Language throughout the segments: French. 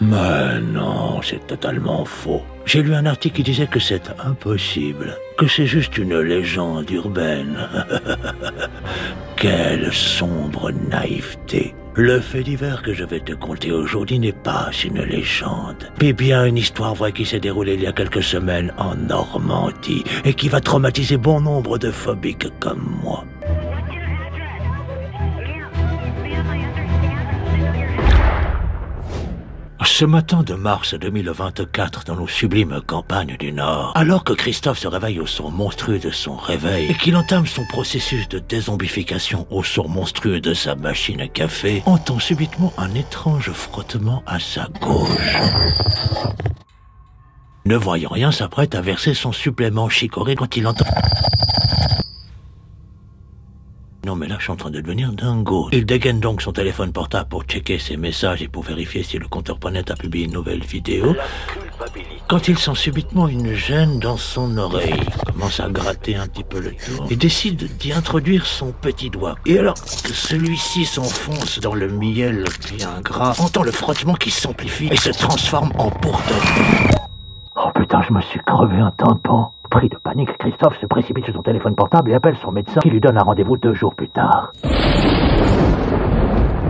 Mais non, c'est totalement faux. J'ai lu un article qui disait que c'est impossible, que c'est juste une légende urbaine. Quelle sombre naïveté. Le fait divers que je vais te conter aujourd'hui n'est pas une légende, mais bien une histoire vraie qui s'est déroulée il y a quelques semaines en Normandie et qui va traumatiser bon nombre de phobiques comme moi. Ce matin de mars 2024, dans nos sublimes campagnes du Nord, alors que Christophe se réveille au son monstrueux de son réveil et qu'il entame son processus de dézombification au son monstrueux de sa machine à café, entend subitement un étrange frottement à sa gauche. Ne voyant rien, s'apprête à verser son supplément chicorée quand il entend... Non mais là je suis en train de devenir dingo. Il dégaine donc son téléphone portable pour checker ses messages et pour vérifier si le compteur Net a publié une nouvelle vidéo. Quand il sent subitement une gêne dans son oreille, il commence à gratter un petit peu le tour et décide d'y introduire son petit doigt. Et alors que celui-ci s'enfonce dans le miel bien gras, entend le frottement qui s'amplifie et se transforme en bourdonnement. Oh putain, je me suis crevé un tympan. Pris de panique, Christophe se précipite sur son téléphone portable et appelle son médecin qui lui donne un rendez-vous 2 jours plus tard.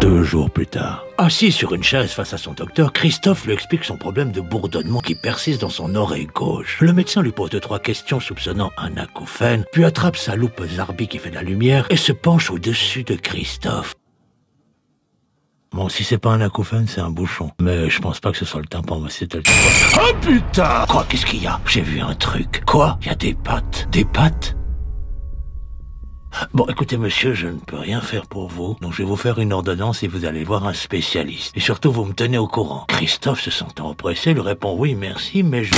2 jours plus tard. Assis sur une chaise face à son docteur, Christophe lui explique son problème de bourdonnement qui persiste dans son oreille gauche. Le médecin lui pose 2-3 questions soupçonnant un acouphène, puis attrape sa loupe Zarbi qui fait de la lumière et se penche au-dessus de Christophe. Bon, si c'est pas un acouphène, c'est un bouchon. Mais je pense pas que ce soit le tympan, mais c'est le tympan. Oh putain! Quoi, qu'est-ce qu'il y a? J'ai vu un truc. Quoi? Il y a des pattes. Des pattes? Bon, écoutez, monsieur, je ne peux rien faire pour vous. Donc je vais vous faire une ordonnance et vous allez voir un spécialiste. Et surtout, vous me tenez au courant. Christophe, se sentant oppressé, lui répond oui, merci, mais je...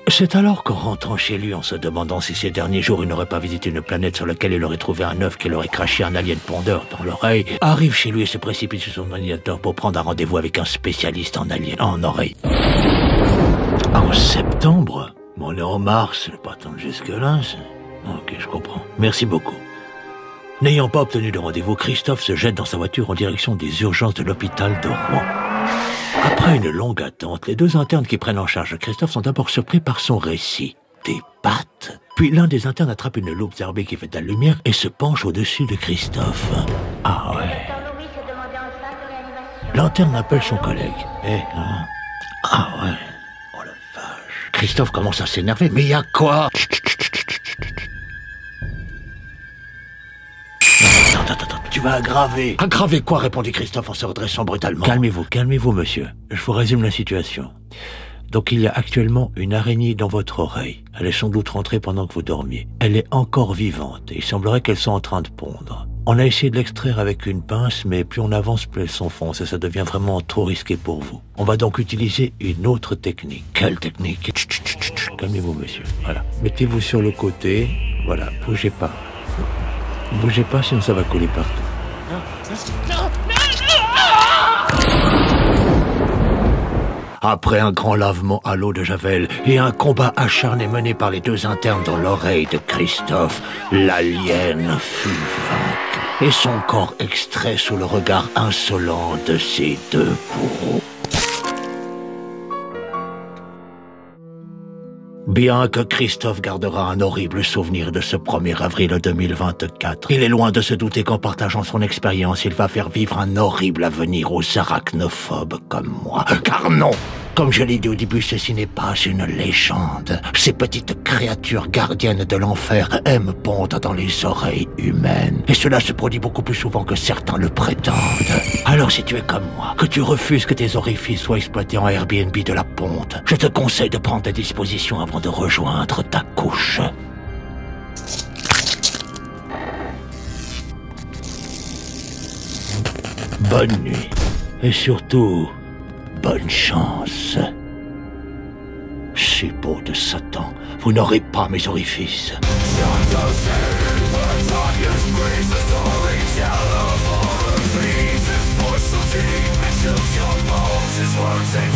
C'est alors qu'en rentrant chez lui, en se demandant si ces derniers jours il n'aurait pas visité une planète sur laquelle il aurait trouvé un œuf qu'il aurait craché un alien pondeur dans l'oreille, arrive chez lui et se précipite sur son ordinateur pour prendre un rendez-vous avec un spécialiste en alien en oreille. En septembre? Bon, on est en mars, je vais pas attendre jusque-là. Ok, je comprends. Merci beaucoup. N'ayant pas obtenu de rendez-vous, Christophe se jette dans sa voiture en direction des urgences de l'hôpital de Rouen. Après une longue attente, les 2 internes qui prennent en charge Christophe sont d'abord surpris par son récit. Des pattes. Puis l'un des internes attrape une loupe Zarbi qui fait de la lumière et se penche au-dessus de Christophe. Ah ouais. L'interne appelle son collègue. Ah ouais. Oh la vache. Christophe commence à s'énerver. Mais il y a quoi? Attends, tu vas aggraver. Aggraver quoi? Répondit Christophe en se redressant brutalement. Calmez-vous, monsieur. Je vous résume la situation. Donc il y a actuellement une araignée dans votre oreille. Elle est sans doute rentrée pendant que vous dormiez. Elle est encore vivante et il semblerait qu'elle soit en train de pondre. On a essayé de l'extraire avec une pince, mais plus on avance, plus elle s'enfonce et ça devient vraiment trop risqué pour vous. On va donc utiliser une autre technique. Quelle technique? Calmez-vous, monsieur. Voilà. Mettez-vous sur le côté. Voilà, bougez pas. Bougez pas, sinon ça va couler partout. Après un grand lavement à l'eau de Javel et un combat acharné mené par les 2 internes dans l'oreille de Christophe, l'alien fut vaincu et son corps extrait sous le regard insolent de ses 2 bourreaux. Bien que Christophe gardera un horrible souvenir de ce 1er avril 2024, il est loin de se douter qu'en partageant son expérience, il va faire vivre un horrible avenir aux arachnophobes comme moi. Car non, comme je l'ai dit au début, ceci n'est pas une légende. Ces petites créatures gardiennes de l'enfer aiment pondre dans les oreilles humaines. Et cela se produit beaucoup plus souvent que certains le prétendent. Alors si tu es comme moi, que tu refuses que tes orifices soient exploités en Airbnb de la ponte, je te conseille de prendre tes dispositions avant de rejoindre ta couche. Bonne nuit. Et surtout, bonne chance. Suppôt de Satan, vous n'aurez pas mes orifices. His words and